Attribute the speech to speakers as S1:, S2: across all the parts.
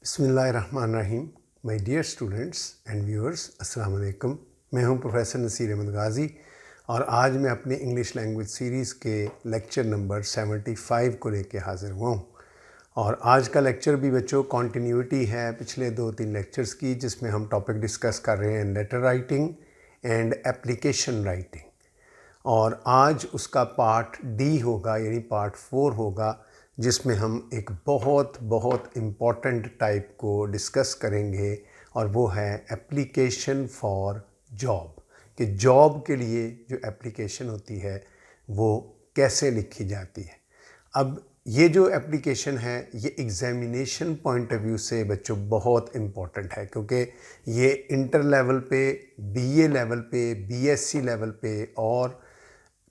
S1: बिस्मिल्लाहिर्रहमानिर्रहीम। My dear students and viewers, अस्सलाम वालेकुम। मैं हूं प्रोफेसर नसीर अहमद गाज़ी और आज मैं अपने इंग्लिश लैंग्वेज सीरीज़ के लेक्चर नंबर 75 को लेके हाज़िर हुआ हूं। और आज का लेक्चर भी बच्चों कंटिन्यूटी है पिछले 2-3 लेक्चर्स की, जिसमें हम टॉपिक डिस्कस कर रहे हैं letter writing and application writing. और आज उसका पार्ट डी होगा, यानी पार्ट 4 होगा, जिसमें हम एक बहुत इम्पॉर्टेंट टाइप को डिस्कस करेंगे और वो है एप्लीकेशन फॉर जॉब। कि जॉब के लिए जो एप्लीकेशन होती है वो कैसे लिखी जाती है। अब ये जो एप्लीकेशन है ये एग्ज़ामिनेशन पॉइंट ऑफ व्यू से बच्चों बहुत इम्पॉर्टेंट है, क्योंकि ये इंटर लेवल पे, बीए लेवल पे, बीएससी लेवल पे और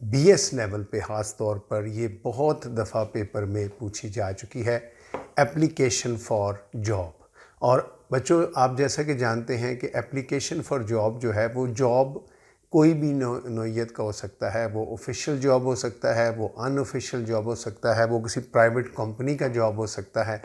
S1: बीएस लेवल पे ख़ास तौर पर ये बहुत दफ़ा पेपर में पूछी जा चुकी है, एप्लीकेशन फॉर जॉब। और बच्चों आप जैसा कि जानते हैं कि एप्लीकेशन फॉर जॉब जो है वो जॉब कोई भी नौइयत का हो सकता है। वो ऑफिशियल जॉब हो सकता है, वो अनऑफिशियल जॉब हो सकता है, वो किसी प्राइवेट कंपनी का जॉब हो सकता है।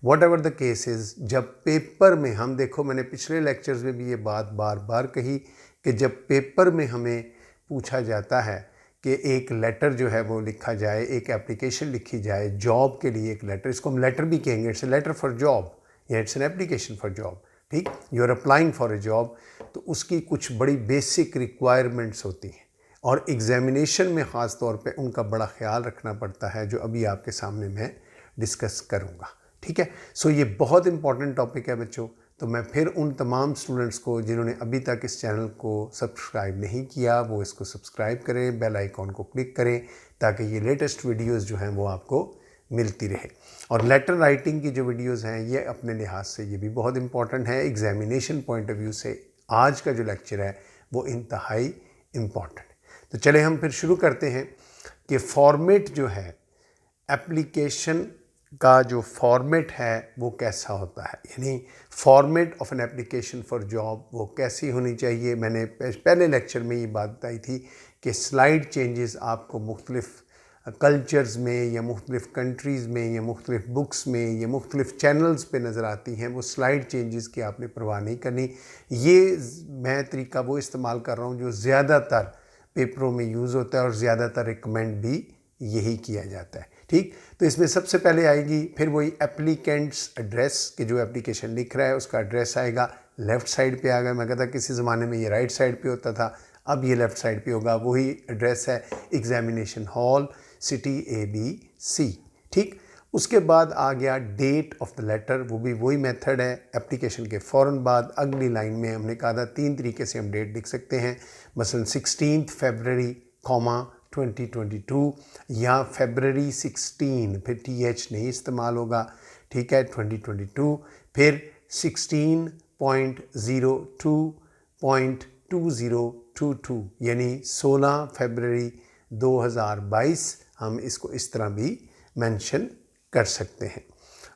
S1: वॉट एवर द केसेस, जब पेपर में हम देखो, मैंने पिछले लेक्चर्स में भी ये बात बार बार कही कि जब पेपर में हमें पूछा जाता है कि एक लेटर जो है वो लिखा जाए, एक एप्लीकेशन लिखी जाए जॉब के लिए, एक लेटर, इसको हम लेटर भी कहेंगे, it's a letter for job या it's an application for job. ठीक, you are applying for a job, तो उसकी कुछ बड़ी बेसिक रिक्वायरमेंट्स होती हैं और एग्जामिनेशन में ख़ास तौर पे उनका बड़ा ख्याल रखना पड़ता है, जो अभी आपके सामने मैं डिस्कस करूँगा। ठीक है, सो ये बहुत इंपॉर्टेंट टॉपिक है बच्चों। तो मैं फिर उन तमाम स्टूडेंट्स को जिन्होंने अभी तक इस चैनल को सब्सक्राइब नहीं किया, वो इसको सब्सक्राइब करें, बेल आइकॉन को क्लिक करें, ताकि ये लेटेस्ट वीडियोस जो हैं वो आपको मिलती रहे। और लेटर राइटिंग की जो वीडियोस हैं ये अपने लिहाज से ये भी बहुत इंपॉर्टेंट है। एग्जामिनेशन पॉइंट ऑफ व्यू से आज का जो लेक्चर है वो इंतहाई इम्पॉर्टेंट है। तो चले हम फिर शुरू करते हैं कि फॉर्मेट जो है एप्लीकेशन का, जो फॉर्मेट है वो कैसा होता है, यानी format of N application for job वो कैसी होनी चाहिए। मैंने पहले लेक्चर में ये बात बताई थी कि स्लाइड चेंजेस आपको मुख्तलिफ़ कल्चर्स में या मुख्तलिफ़ कंट्रीज़ में या मुख्तलिफ़ बुक्स में या मुख्तलिफ़ चैनल्स पे नज़र आती हैं। वो स्लाइड चेंजेस की आपने परवाह नहीं करनी। ये मैं तरीका वो इस्तेमाल कर रहा हूँ जो ज़्यादातर पेपरों में यूज़ होता है और ज़्यादातर रिकमेंड भी यही किया जाता है। ठीक, तो इसमें सबसे पहले आएगी फिर वही एप्लीकेंट्स एड्रेस, कि जो एप्लीकेशन लिख रहा है उसका एड्रेस आएगा लेफ़्ट साइड पे। आ गया, मैं कहता किसी ज़माने में ये राइट साइड पे होता था, अब ये लेफ़्ट साइड पे होगा। वही एड्रेस है एग्जामिनेशन हॉल, सिटी ABC। ठीक, उसके बाद आ गया डेट ऑफ द लेटर, वो भी वही मेथड है। एप्लीकेशन के फ़ौरन बाद अगली लाइन में हमने कहा था 3 तरीके से हम डेट लिख सकते हैं, मसलन 16 फरवरी 2022 या फरवरी 16, फिर TH नहीं इस्तेमाल होगा। ठीक है, 2022, फिर 16.02.2022 यानी 16 फरवरी 2022, हम इसको इस तरह भी मेंशन कर सकते हैं।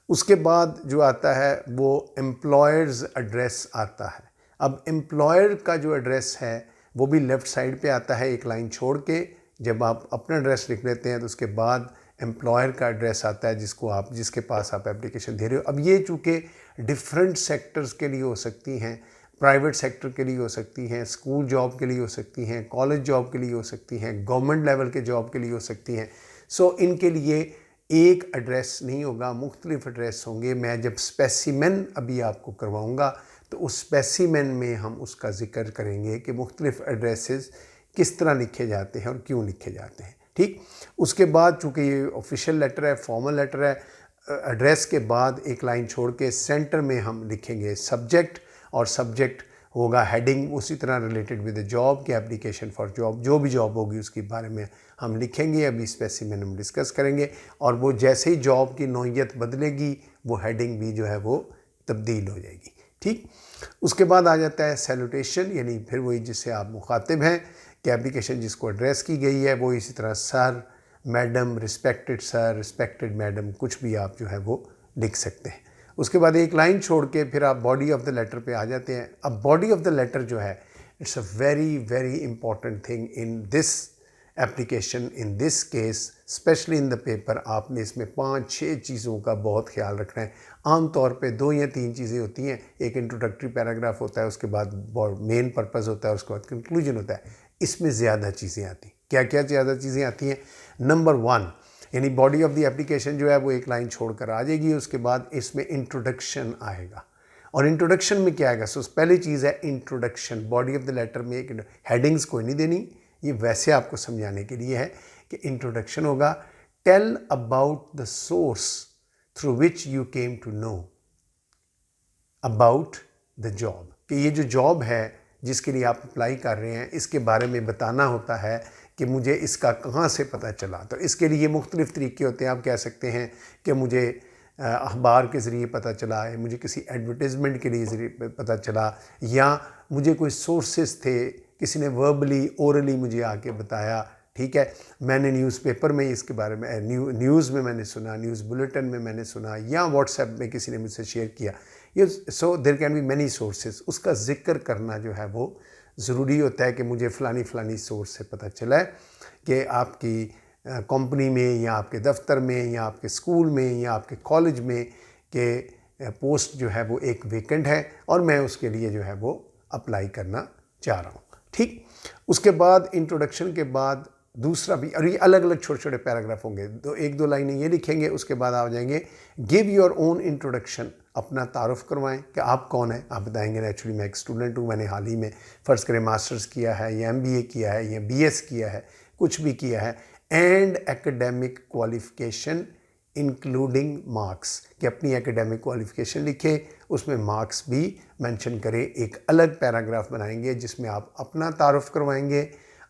S1: उसके बाद जो आता है वो एम्प्लॉयर्स एड्रेस आता है। अब एम्प्लॉयर का जो एड्रेस है वो भी लेफ़्ट साइड पे आता है, एक लाइन छोड़ के। जब आप अपना एड्रेस लिख लेते हैं तो उसके बाद एम्प्लॉयर का एड्रेस आता है, जिसके पास आप एप्लीकेशन दे रहे हो। अब ये चूँकि डिफरेंट सेक्टर्स के लिए हो सकती हैं, प्राइवेट सेक्टर के लिए हो सकती हैं, स्कूल जॉब के लिए हो सकती हैं, कॉलेज जॉब के लिए हो सकती हैं, गवर्नमेंट लेवल के जॉब के लिए हो सकती हैं। सो इनके लिए एक एड्रेस नहीं होगा, मुख्तलिफ एड्रेस होंगे। मैं जब स्पेसिमेन अभी आपको करवाऊँगा तो उस स्पेसिमेन में हम उसका ज़िक्र करेंगे कि मुख्तलिफ एड्रेसेस किस तरह लिखे जाते हैं और क्यों लिखे जाते हैं। ठीक, उसके बाद चूँकि ये ऑफिशियल लेटर है, फॉर्मल लेटर है, एड्रेस के बाद एक लाइन छोड़ के सेंटर में हम लिखेंगे सब्जेक्ट, और सब्जेक्ट होगा हेडिंग उसी तरह रिलेटेड विद द जॉब के एप्लीकेशन फॉर जॉब। जो भी जॉब होगी उसके बारे में हम लिखेंगे, अभी स्पेसिमेन हम डिस्कस करेंगे। और वो जैसे ही जॉब की नौइयत बदलेगी वो हेडिंग भी जो है वो तब्दील हो जाएगी। ठीक, उसके बाद आ जाता है सैल्यूटेशन, यानी फिर वही जिससे आप मुखातिब हैं कि एप्लीकेशन जिसको एड्रेस की गई है वो इसी तरह sir, madam, respected sir, respected madam, कुछ भी आप जो है वो लिख सकते हैं। उसके बाद एक लाइन छोड़ के फिर आप बॉडी ऑफ द लेटर पे आ जाते हैं। अब बॉडी ऑफ द लेटर जो है it's a very important thing in this application in this case specially in the paper आपने इसमें 5-6 चीज़ों का बहुत ख्याल रखना है। आम तौर पे 2 या 3 चीज़ें होती हैं, एक इंट्रोडक्टरी पैराग्राफ होता है, उसके बाद मेन पर्पस होता है, उसके बाद कंक्लूजन होता है। इसमें ज़्यादा चीज़ें आती, क्या क्या ज़्यादा चीज़ें आती हैं। नंबर 1 यानी बॉडी ऑफ द एप्लीकेशन जो है वो एक लाइन छोड़कर आ जाएगी, उसके बाद इसमें इंट्रोडक्शन आएगा। और इंट्रोडक्शन में क्या आएगा? सो पहली चीज़ है introduction. Body of the letter में एक हेडिंग्स कोई नहीं देनी, ये वैसे आपको समझाने के लिए है कि इंट्रोडक्शन होगा। Tell about the source through which you came to know about the job, कि ये जो जॉब है जिसके लिए आप अप्लाई कर रहे हैं इसके बारे में बताना होता है कि मुझे इसका कहाँ से पता चला। तो इसके लिए मुख्तलिफ़ तरीके होते हैं। आप कह सकते हैं कि मुझे अखबार के ज़रिए पता चला है, मुझे किसी एडवर्टाइजमेंट के लिए पता चला, या मुझे कोई सोर्सेज थे, किसी ने वर्बली ओरली मुझे आके बताया, ठीक है, मैंने न्यूज़पेपर में इसके बारे में न्यूज़ में मैंने सुना, न्यूज़ बुलेटिन में मैंने सुना, या व्हाट्सएप में किसी ने मुझसे शेयर किया। ये so there can be many sources. उसका जिक्र करना जो है वो ज़रूरी होता है कि मुझे फ़लानी सोर्स से पता चला है कि आपकी कंपनी में या आपके दफ्तर में या आपके स्कूल में या आपके कॉलेज में के पोस्ट जो है वो एक वेकेंट है और मैं उसके लिए जो है वो अप्लाई करना चाह रहा हूँ। ठीक, उसके बाद इंट्रोडक्शन के बाद दूसरा भी, और ये अलग अलग छोटे छोटे पैराग्राफ होंगे, तो 1-2 लाइनें ये लिखेंगे, उसके बाद आ जाएंगे गिव योर ओन इंट्रोडक्शन। अपना तारुफ करवाएं कि आप कौन हैं। आप बताएंगे नेचुरली मैं एक स्टूडेंट हूँ, मैंने हाल ही में फ़र्ज़ करें मास्टर्स किया है या MBA किया है या BS किया है, कुछ भी किया है, and academic qualification including marks, कि अपनी एकेडमिक क्वालिफ़िकेशन लिखे, उसमें मार्क्स भी मेंशन करें। एक अलग पैराग्राफ बनाएंगे जिसमें आप अपना तारुफ करवाएंगे,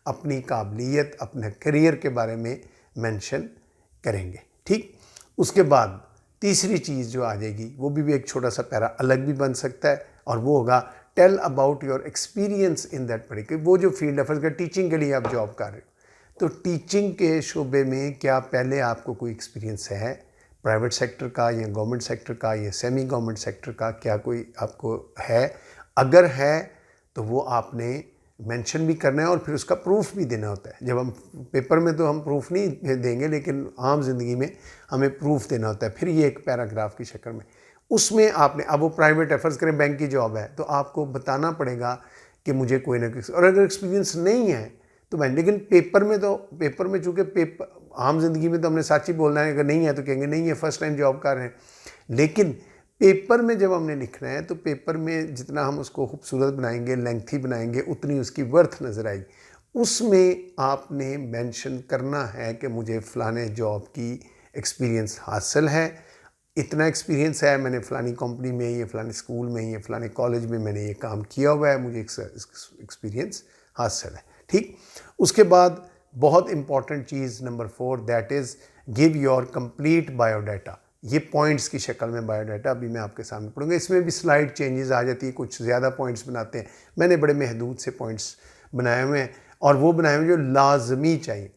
S1: अपनी काबिलियत, अपने करियर के बारे में मेंशन करेंगे। ठीक, उसके बाद तीसरी चीज़ जो आ जाएगी वो भी एक छोटा सा पैरा अलग भी बन सकता है, और वो होगा tell about your experience in that particular, वो जो फील्ड है, फर्स्ट कर टीचिंग के लिए आप जॉब कर रहे हो, तो टीचिंग के शोबे में क्या पहले आपको कोई एक्सपीरियंस है प्राइवेट सेक्टर का या गवर्नमेंट सेक्टर का या सेमी गवर्नमेंट सेक्टर का, क्या कोई आपको है? अगर है तो वो आपने मेंशन भी करना है और फिर उसका प्रूफ भी देना होता है। जब हम पेपर में तो हम प्रूफ नहीं देंगे, लेकिन आम जिंदगी में हमें प्रूफ देना होता है, फिर ये एक पैराग्राफ की शक्ल में। उसमें आपने, अब वो प्राइवेट एफर्ट्स करें, बैंक की जॉब है, तो आपको बताना पड़ेगा कि मुझे कोई ना कोई, और अगर एक्सपीरियंस नहीं है तो मैं, लेकिन पेपर में चूँकि पेपर आम जिंदगी में तो हमने सच ही बोलना है, अगर नहीं है तो कहेंगे नहीं है, फर्स्ट टाइम जॉब कर रहे हैं। लेकिन पेपर में जब हमने लिखना है तो पेपर में जितना हम उसको खूबसूरत बनाएंगे, लेंथी बनाएंगे, उतनी उसकी वर्थ नज़र आएगी। उसमें आपने मेंशन करना है कि मुझे फ़लाने जॉब की एक्सपीरियंस हासिल है, इतना एक्सपीरियंस है, मैंने फ़लानी कंपनी में या फ़लाने स्कूल में या फ़लाने कॉलेज में मैंने ये काम किया हुआ है, मुझे एक्सपीरियंस हासिल है। ठीक, उसके बाद बहुत important cheese number 4, that is give your complete biodata. ये पॉइंट्स की शक्ल में बायोडाटा अभी मैं आपके सामने पढ़ूंगा। इसमें भी स्लाइड चेंजेस आ जाती है, कुछ ज़्यादा पॉइंट्स बनाते हैं, मैंने बड़े महदूद से पॉइंट्स बनाए हुए हैं, और वो बनाए हुए जो लाजमी चाहिए।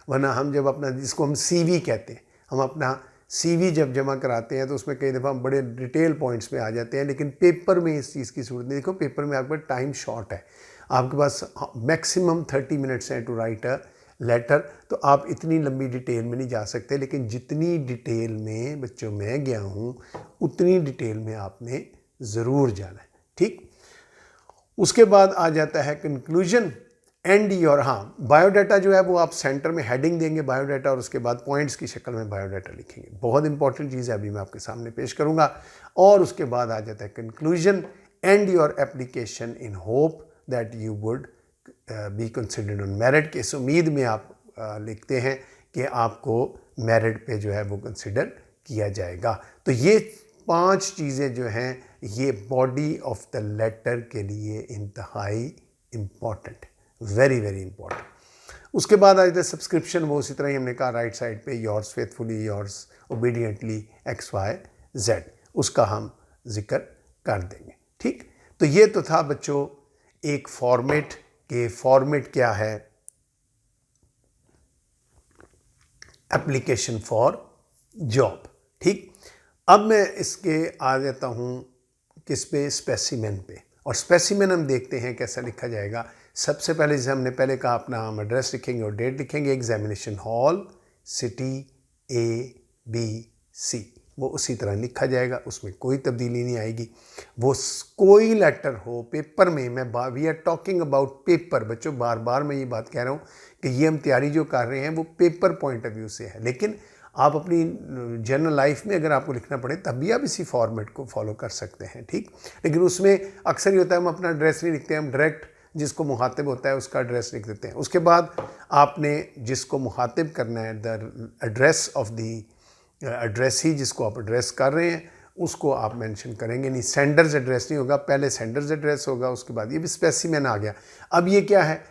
S1: वरना हम जब अपना, जिसको हम CV कहते हैं, हम अपना CV जब जमा कराते हैं तो उसमें कई दफ़ा हम बड़े डिटेल पॉइंट्स में आ जाते हैं, लेकिन पेपर में इस चीज़ की ज़रूरत नहीं। देखो पेपर में आपका टाइम शॉर्ट है, आपके पास मैक्सिमम 30 मिनट्स हैं टू राइट अ लेटर, तो आप इतनी लंबी डिटेल में नहीं जा सकते, लेकिन जितनी डिटेल में बच्चों मैं गया हूँ उतनी डिटेल में आपने ज़रूर जाना है। ठीक, उसके बाद आ जाता है कंक्लूजन एंड योर, हाँ बायोडाटा जो है वो आप सेंटर में हेडिंग देंगे बायोडाटा, और उसके बाद पॉइंट्स की शक्ल में बायोडाटा लिखेंगे। बहुत इंपॉर्टेंट चीज़ है, अभी मैं आपके सामने पेश करूँगा। और उसके बाद आ जाता है conclusion and your application in hope that you would be considered on merit, के इस उम्मीद में आप लिखते हैं कि आपको मेरिट पे जो है वो कंसिडर किया जाएगा। तो ये 5 चीज़ें जो हैं ये बॉडी ऑफ द लेटर के लिए इंतहाई इम्पॉर्टेंट, वेरी वेरी इंपॉर्टेंट। उसके बाद आ जाता है सब्सक्रिप्शन, वो उसी तरह ही हमने कहा राइट साइड पे yours faithfully yours obediently XYZ, उसका हम जिक्र कर देंगे। ठीक, तो ये तो था बच्चों एक फॉर्मेट के, फॉर्मेट क्या है, एप्लीकेशन फॉर जॉब। ठीक, अब मैं इसके आ जाता हूँ किस पे, स्पेसिमेन पे, और स्पेसिमेन हम देखते हैं कैसा लिखा जाएगा। सबसे पहले जैसे हमने पहले कहा अपना नाम एड्रेस लिखेंगे और डेट लिखेंगे, एग्जामिनेशन हॉल सिटी ABC, वो उसी तरह लिखा जाएगा, उसमें कोई तब्दीली नहीं आएगी। वो कोई लेटर हो पेपर में, we are talking about paper बच्चों, बार बार मैं ये बात कह रहा हूँ कि ये हम तैयारी जो कर रहे हैं वो पेपर पॉइंट ऑफ व्यू से है, लेकिन आप अपनी जनरल लाइफ में अगर आपको लिखना पड़े तब भी आप इसी फॉर्मेट को फॉलो कर सकते हैं, ठीक। लेकिन उसमें अक्सर ये होता है हम अपना एड्रेस नहीं लिखते हैं, हम डायरेक्ट जिसको मुखातिब होता है उसका एड्रेस लिख देते हैं। उसके बाद आपने जिसको मुखातिब करना है, the address of the address ही जिसको आप एड्रेस कर रहे हैं उसको आप मेंशन करेंगे, नहीं सेंडर्स एड्रेस नहीं होगा, पहले सेंडर्स एड्रेस होगा, उसके बाद ये भी स्पेसिमेन आ गया। अब ये क्या है,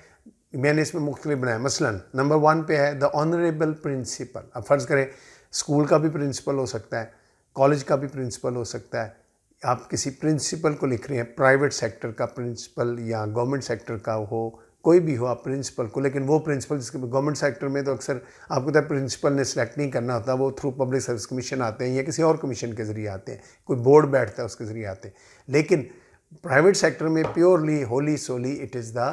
S1: मैंने इसमें मुख्तलिफ बनाया। मसलन नंबर 1 पे है द ऑनरेबल प्रिंसिपल। अब फ़र्ज़ करें स्कूल का भी प्रिंसिपल हो सकता है, कॉलेज का भी प्रिंसिपल हो सकता है, आप किसी प्रिंसिपल को लिख रहे हैं, प्राइवेट सेक्टर का प्रिंसिपल या गवर्नमेंट सेक्टर का हो, कोई भी हो आप प्रिंसिपल को, लेकिन वो प्रिंसिपल जिसके गवर्नमेंट सेक्टर में तो अक्सर आपको पता है प्रिंसिपल ने सेलेक्ट नहीं करना होता, वो थ्रू पब्लिक सर्विस कमीशन आते हैं या किसी और कमीशन के ज़रिए आते हैं, कोई बोर्ड बैठता है उसके ज़रिए आते हैं। लेकिन प्राइवेट सेक्टर में purely wholly solely it is the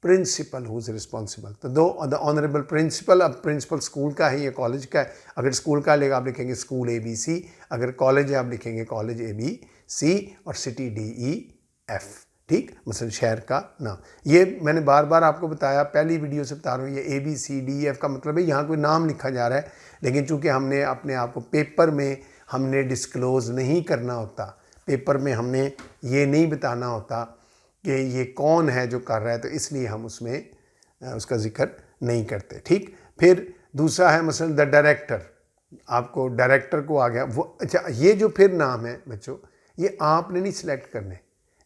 S1: principal who is responsible. तो द ऑनरेबल प्रिंसिपल, अब प्रिंसिपल स्कूल का है या कॉलेज का है, अगर स्कूल का लेगा आप लिखेंगे स्कूल ABC, अगर कॉलेज है आप लिखेंगे कॉलेज ABC और सिटी DEF, ठीक, मतलब शहर का नाम। ये मैंने बार बार आपको बताया, पहली वीडियो से बता रहा हूँ, ये ABCDEF का मतलब है यहाँ कोई नाम लिखा जा रहा है, लेकिन चूंकि हमने अपने आप को पेपर में हमने डिस्क्लोज़ नहीं करना होता, पेपर में हमने ये नहीं बताना होता कि ये कौन है जो कर रहा है, तो इसलिए हम उसमें उसका जिक्र नहीं करते, ठीक। फिर दूसरा है मसलन द डायरेक्टर, आपको डायरेक्टर को आ गया वो। अच्छा, ये जो फिर नाम है बच्चों, ये आपने नहीं सिलेक्ट करने,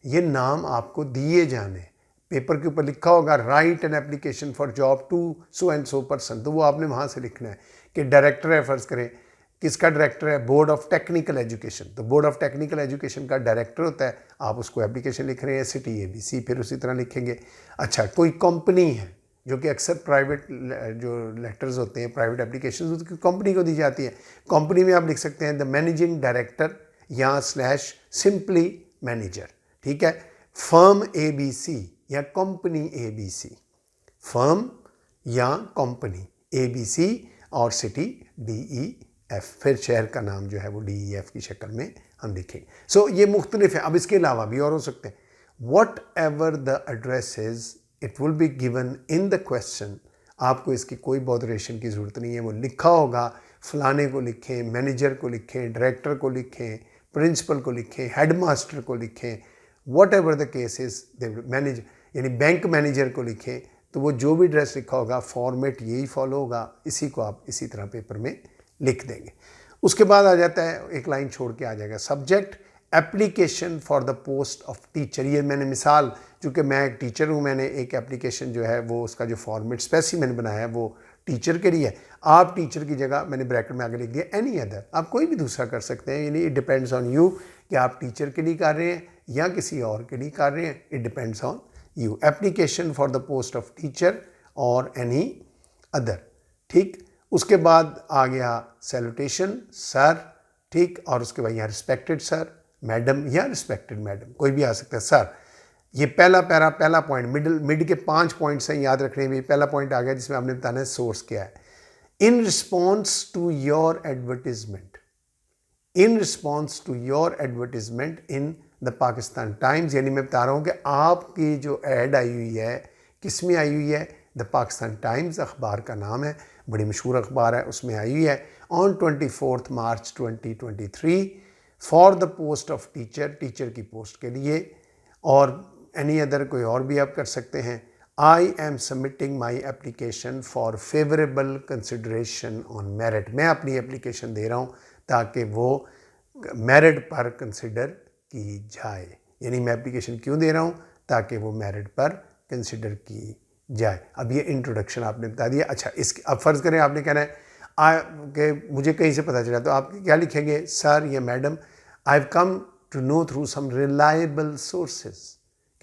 S1: ये नाम आपको दिए जाने। पेपर के ऊपर लिखा होगा write an application for job to so and so person, तो वो आपने वहाँ से लिखना है कि डायरेक्टर है, फ़र्ज़ करें किसका डायरेक्टर है, बोर्ड ऑफ टेक्निकल एजुकेशन, तो बोर्ड ऑफ टेक्निकल एजुकेशन का डायरेक्टर होता है, आप उसको एप्लीकेशन लिख रहे हैं सिटी ABC, फिर उसी तरह लिखेंगे। अच्छा, कोई कंपनी है जो कि अक्सर प्राइवेट जो लेटर्स होते हैं, प्राइवेट एप्लीकेशन उसकी कंपनी को दी जाती है, कंपनी में आप लिख सकते हैं द मैनेजिंग डायरेक्टर या /सिंपली मैनेजर, ठीक है। फर्म ABC या कंपनी ABC, फर्म या कंपनी ABC और सिटी DEF, फिर शहर का नाम जो है वो DEF की शक्ल में हम लिखेंगे। सो ये मुख्तलिफ है। अब इसके अलावा भी और हो सकते हैं। What ever the address is it will be given in the question, आपको इसकी कोई बॉदरेशन की ज़रूरत नहीं है, वो लिखा होगा, फलाने को लिखें, मैनेजर को लिखें, डायरेक्टर को लिखें, प्रिंसिपल को लिखें, हेड मास्टर को लिखें, what ever the case is manage यानी बैंक मैनेजर को लिखें, तो वो जो भी एड्रेस लिखा होगा फॉर्मेट यही फॉलो होगा, इसी को आप इसी तरह पेपर में लिख देंगे। उसके बाद आ जाता है, एक लाइन छोड़ के आ जाएगा subject application for the post of teacher. ये मैंने मिसाल, चूँकि मैं एक टीचर हूँ, मैंने एक एप्लीकेशन जो है वो उसका जो फॉर्मेट स्पेसिमेन बनाया है वो टीचर के लिए है। आप टीचर की जगह मैंने ब्रैकेट में आगे लिख दिया एनी अदर, आप कोई भी दूसरा कर सकते हैं, यानी इट डिपेंड्स ऑन यू कि आप टीचर के लिए कर रहे हैं या किसी और के लिए कर रहे हैं, it depends on you. Application for the post of teacher और एनी अदर, ठीक। उसके बाद आ गया सैल्यूटेशन सर, ठीक, और उसके बाद यहाँ रिस्पेक्टेड सर, मैडम या रिस्पेक्टेड मैडम, कोई भी आ सकता है सर। ये पहला पॉइंट, मिड के 5 पॉइंट्स हैं, याद रखने में। पहला पॉइंट आ गया जिसमें आपने बताना है सोर्स क्या है। In response to your advertisement, in response to your advertisement in the Pakistan Times, यानी मैं बता रहा हूँ कि आपकी जो एड आई हुई है किस में आई हुई है, द पाकिस्तान टाइम्स अखबार का नाम है, बड़ी मशहूर अखबार है, उसमें आई हुई है on 24 March 2023 for the post of teacher, teacher की पोस्ट के लिए, और एनी अदर कोई और भी आप कर सकते हैं। I am submitting my application for favourable consideration on merit, मैं अपनी एप्लीकेशन दे रहा हूँ ताकि वो मेरिट पर कंसिडर की जाए, यानी मैं एप्लीकेशन क्यों दे रहा हूँ, ताकि वो मेरिट पर कंसिडर की जाए। अब ये इंट्रोडक्शन आपने बता दिया। अच्छा, इसके अब फ़र्ज़ करें आपने कहना है कि मुझे कहीं से पता चला, तो आप क्या लिखेंगे, सर या madam, I have come to know through some reliable sources,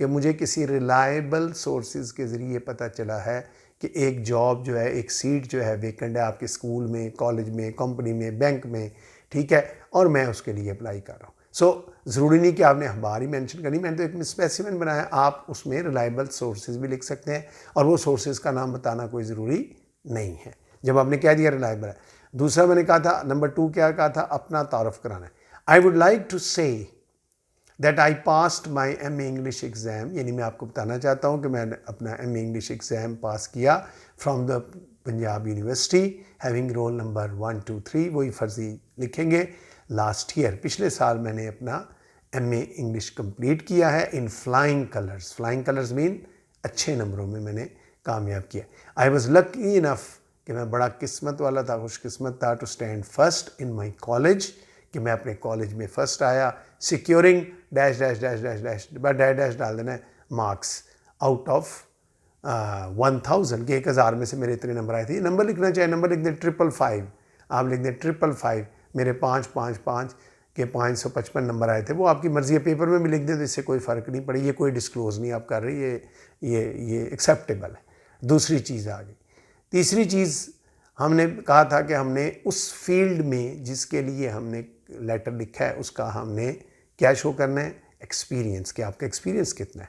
S1: कि मुझे किसी रिलायबल सोर्सेज के ज़रिए पता चला है कि एक जॉब जो है, एक सीट जो है वेकेंट है आपके स्कूल में, कॉलेज में, कंपनी में, बैंक में, ठीक है, और मैं उसके लिए अप्लाई कर रहा हूँ। सो ज़रूरी नहीं कि आपने अखबार ही मेंशन करनी, मैंने तो एक स्पेसिमेन बनाया, आप उसमें रिलायबल सोर्सेज भी लिख सकते हैं और वो सोर्सेज का नाम बताना कोई ज़रूरी नहीं है जब आपने कह दिया रिलायबल है। दूसरा मैंने कहा था, नंबर 2 क्या कहा था, अपना तारुफ कराना है। I would like to say that I passed my MA English exam, यानी मैं आपको बताना चाहता हूँ कि मैंने अपना MA इंग्लिश एग्ज़ाम पास किया from the Punjab university having roll number 1 2 3, वही फर्जी लिखेंगे, लास्ट ईयर, पिछले साल मैंने अपना MA इंग्लिश कंप्लीट किया है in flying colours. Flying colours mean अच्छे नंबरों में मैंने कामयाब किया। आई वॉज लकी इनफ कि मैं बड़ा किस्मत वाला था, खुशकिस्मत था, to stand first in my college, कि मैं अपने कॉलेज में फ़र्स्ट आया, securing dash dash dash dash dash dash dash डाल देना है मार्क्स आउट ऑफ 1000 के 1000 में से मेरे इतने नंबर आए थे। नंबर लिखना चाहिए, नंबर लिख दें 555, आप लिख दें 555, मेरे 555 के 555 नंबर आए थे, वो आपकी मर्ज़ी है, पेपर में भी लिख दें तो इससे कोई फ़र्क नहीं पड़े, ये कोई डिस्क्लोज़ नहीं आप कर रही, ये एक्सेप्टेबल है। दूसरी चीज़ आ गई, तीसरी चीज़ हमने कहा था कि हमने उस फील्ड में जिसके लिए हमने लेटर लिखा है उसका हमने क्या शो करना है, एक्सपीरियंस, कि आपका एक्सपीरियंस कितना है।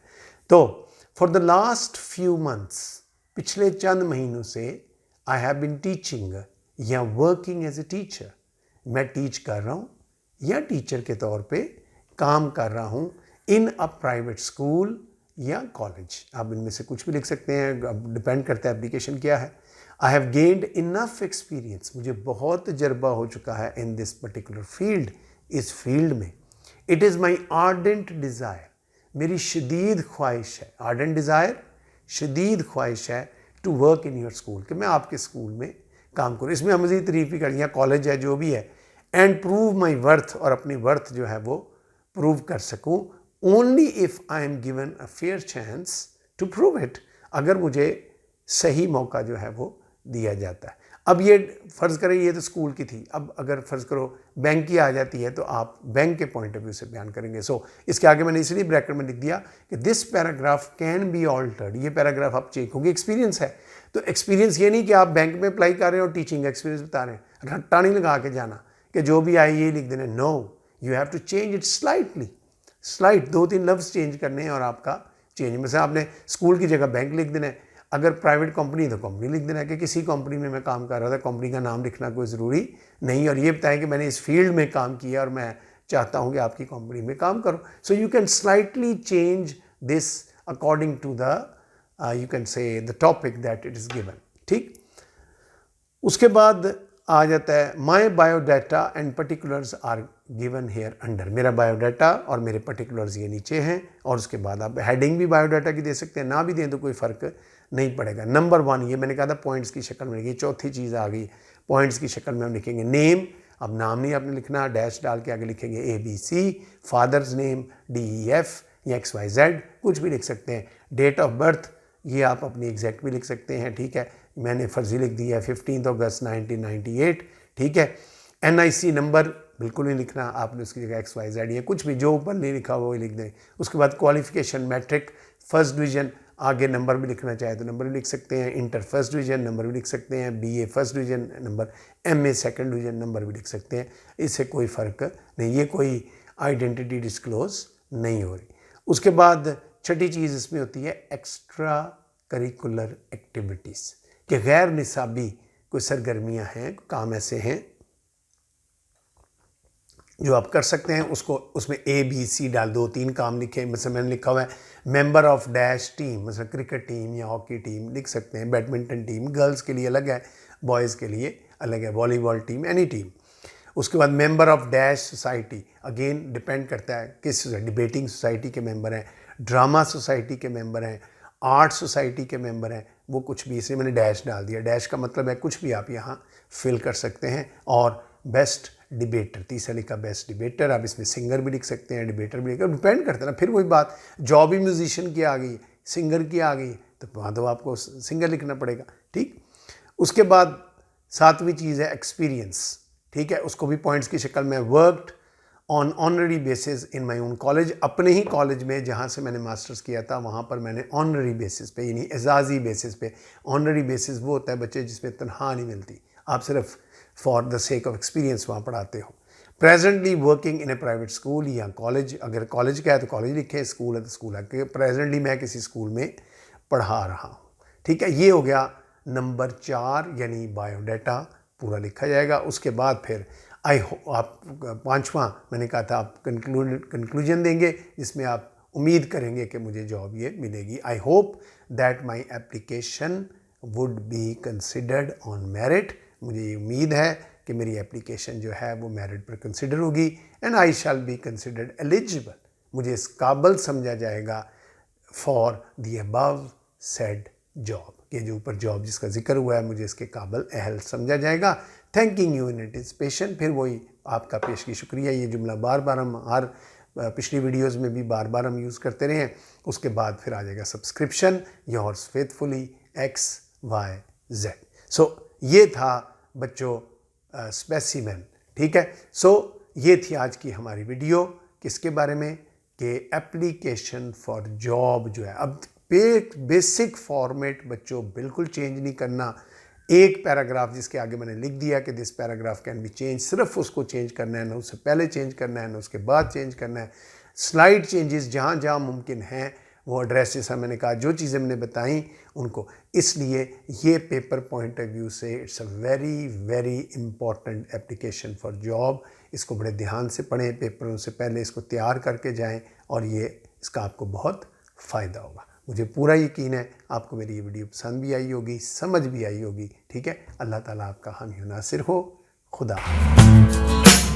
S1: तो for the last few months, पिछले चंद महीनों से, आई हैव बीन टीचिंग या वर्किंग एज ए टीचर, मैं टीच कर रहा हूँ या टीचर के तौर पे काम कर रहा हूँ इन अ प्राइवेट स्कूल या कॉलेज, आप इनमें से कुछ भी लिख सकते हैं, अब डिपेंड करता है एप्लीकेशन क्या है। I have gained enough experience, मुझे बहुत तजर्बा हो चुका है इन दिस पर्टिकुलर फील्ड, इस फील्ड में। It is my ardent desire, मेरी शदीद ख्वाहिश है, आर्डेंट डिज़ायर, शदीद ख्वाहिश है, to work in your school, कि मैं आपके स्कूल में काम करूँ, इसमें हम मज़ीद तारीफ़ भी करें, या कॉलेज है जो भी है, एंड प्रूव माई वर्थ, और अपनी वर्थ जो है वो प्रूव कर सकूँ, only if I am given a fair chance to prove it, अगर मुझे सही मौका जो है वो दिया जाता है। अब ये फ़र्ज़ करें ये तो स्कूल की थी, अब अगर फ़र्ज़ करो बैंक की आ जाती है तो आप बैंक के पॉइंट ऑफ व्यू से बयान करेंगे। सो इसके आगे मैंने इसलिए ब्रैकेट में लिख दिया कि this paragraph can be altered, ये पैराग्राफ आप चेक, क्योंकि एक्सपीरियंस है, तो एक्सपीरियंस ये नहीं कि आप बैंक में अप्लाई कर रहे हो और टीचिंग एक्सपीरियंस बता रहे हैं, रट्टा नहीं लगा के जाना कि जो भी आए ये लिख देना, no, you have to change it slightly, slight 2-3 लफ्ज़ चेंज करने हैं और आपका चेंज, मतलब आपने स्कूल की जगह बैंक लिख देना है, अगर प्राइवेट कंपनी तो कंपनी लिख देना है कि किसी कंपनी में मैं काम कर रहा था, कंपनी का नाम लिखना कोई ज़रूरी नहीं, और ये बताएं कि मैंने इस फील्ड में काम किया और मैं चाहता हूँ कि आपकी कंपनी में काम करो। So you can slightly change this according to the you can say the topic that it is given, ठीक। उसके बाद आ जाता है my biodata and particulars are given here under, मेरा बायोडाटा और मेरे पर्टिकुलर्स ये नीचे हैं, और उसके बाद आप हेडिंग भी बायोडाटा की दे सकते हैं, ना भी दें तो कोई फ़र्क नहीं पड़ेगा। नंबर 1 ये मैंने कहा था पॉइंट्स की शक्ल में लिखिए, चौथी चीज़ आ गई पॉइंट्स की शक्ल में हम लिखेंगे नेम, अब नाम नहीं आपने लिखना, डैश डाल के आगे लिखेंगे ABC, फादर्स नेम DEF या XYZ, कुछ भी लिख सकते हैं। डेट ऑफ बर्थ ये आप अपनी एग्जैक्ट भी लिख सकते हैं, ठीक है, मैंने फर्जी लिख दिया 15 अगस्त 1998, ठीक है। NIC नंबर बिल्कुल नहीं लिखना, आपने उसकी जगह XYZ या कुछ भी जो ऊपर नहीं लिखा वो ही लिख दें। उसके बाद क्वालिफिकेशन मैट्रिक फर्स्ट डिवीज़न, आगे नंबर भी लिखना चाहे तो नंबर भी लिख सकते हैं, इंटर फर्स्ट डिवीज़न नंबर भी लिख सकते हैं, BA first division number, MA second division number भी लिख सकते हैं, इससे कोई फ़र्क नहीं, ये कोई आइडेंटिटी डिस्क्लोज नहीं हो रही। उसके बाद छठी चीज़ इसमें होती है एक्स्ट्रा करिकुलर एक्टिविटीज़, कि गैर निसाबी कोई सरगर्मियाँ हैं, काम ऐसे हैं जो आप कर सकते हैं, उसको उसमें ABC डाल 2-3 काम लिखे, मतलब मैंने लिखा हुआ है मेंबर ऑफ डैश टीम, मतलब क्रिकेट टीम या हॉकी टीम लिख सकते हैं, बैडमिंटन टीम गर्ल्स के लिए अलग है, बॉयज़ के लिए अलग है, वॉलीबॉल टीम, एनी टीम। उसके बाद member of dash society, again depend करता है किस डिबेटिंग सोसाइटी के मेंबर हैं, ड्रामा सोसाइटी के मेंबर हैं, आर्ट सोसाइटी के मेंबर हैं, वो कुछ भी, इसलिए मैंने डैश डाल दिया। डैश का मतलब है कुछ भी आप यहाँ फिल कर सकते हैं। और बेस्ट डिबेटर, तीसरा लिखा बेस्ट डिबेटर, आप इसमें सिंगर भी लिख सकते हैं, डिबेटर भी लिखा, डिपेंड करता है ना, फिर वही बात, जॉब ही म्यूजिशियन की आ गई, सिंगर की आ गई, तो वहाँ तो आपको सिंगर लिखना पड़ेगा, ठीक। उसके बाद 7वीं चीज़ है एक्सपीरियंस, ठीक है, उसको भी पॉइंट्स की शक्ल में, worked on honorary basis in my own college, अपने ही कॉलेज में जहाँ से मैंने मास्टर्स किया था वहाँ पर मैंने ऑनररी बेसिस पे, यानी एजाज़ी बेसिस पे, ऑनररी बेसिस वो होता है बच्चे जिसमें तनख्वाह नहीं मिलती, आप सिर्फ for the sake of experience वहाँ पढ़ाते हो। Presently working in A private school या कॉलेज, अगर कॉलेज का है तो कॉलेज लिखें, स्कूल है तो स्कूल है, कि प्रेजेंटली मैं किसी स्कूल में पढ़ा रहा हूँ। ठीक है, ये हो गया नंबर 4, यानी बायोडाटा पूरा लिखा जाएगा। उसके बाद फिर आप 5वां मैंने कहा था आप कंक्लूजन देंगे, जिसमें आप उम्मीद करेंगे कि मुझे जॉब ये मिलेगी। I hope that my application would be considered on merit, मुझे ये उम्मीद है कि मेरी एप्लीकेशन जो है वो मेरिट पर कंसिडर होगी। And I shall be considered eligible, मुझे इस काबिल समझा जाएगा for the above said job, ये जो ऊपर जॉब जिसका जिक्र हुआ है मुझे इसके काबिल अहल समझा जाएगा। थैंकिंग यू इन एंटिसिपेशन, फिर वही आपका पेश की शुक्रिया, ये जुमला बार बार हम हर पिछली वीडियोस में भी बार बार हम यूज़ करते रहे हैं। उसके बाद फिर आ जाएगा सब्सक्रिप्शन, योर्स फेथफुली XYZ। सो ये था बच्चों स्पेसिमेन। ठीक है, सो ये थी आज की हमारी वीडियो, किसके बारे में, कि एप्लीकेशन फॉर जॉब जो है। अब बेसिक फॉर्मेट बच्चों बिल्कुल चेंज नहीं करना। एक पैराग्राफ जिसके आगे मैंने लिख दिया कि this paragraph can be change, सिर्फ उसको चेंज करना है, ना उससे पहले चेंज करना है ना उसके बाद चेंज करना है। स्लाइड चेंजेस जहाँ जहाँ मुमकिन हैं वो एड्रेस, जैसा मैंने कहा, जो चीज़ें मैंने बताई उनको, इसलिए ये पेपर पॉइंट ऑफ व्यू से it's a very very important application for job. इसको बड़े ध्यान से पढ़ें, पेपरों से पहले इसको तैयार करके जाएं और ये इसका आपको बहुत फ़ायदा होगा। मुझे पूरा यकीन है आपको मेरी ये वीडियो पसंद भी आई होगी, समझ भी आई होगी। ठीक है, अल्लाह ताला आपका हामी नासिर हो। खुदा हाफ़िज़।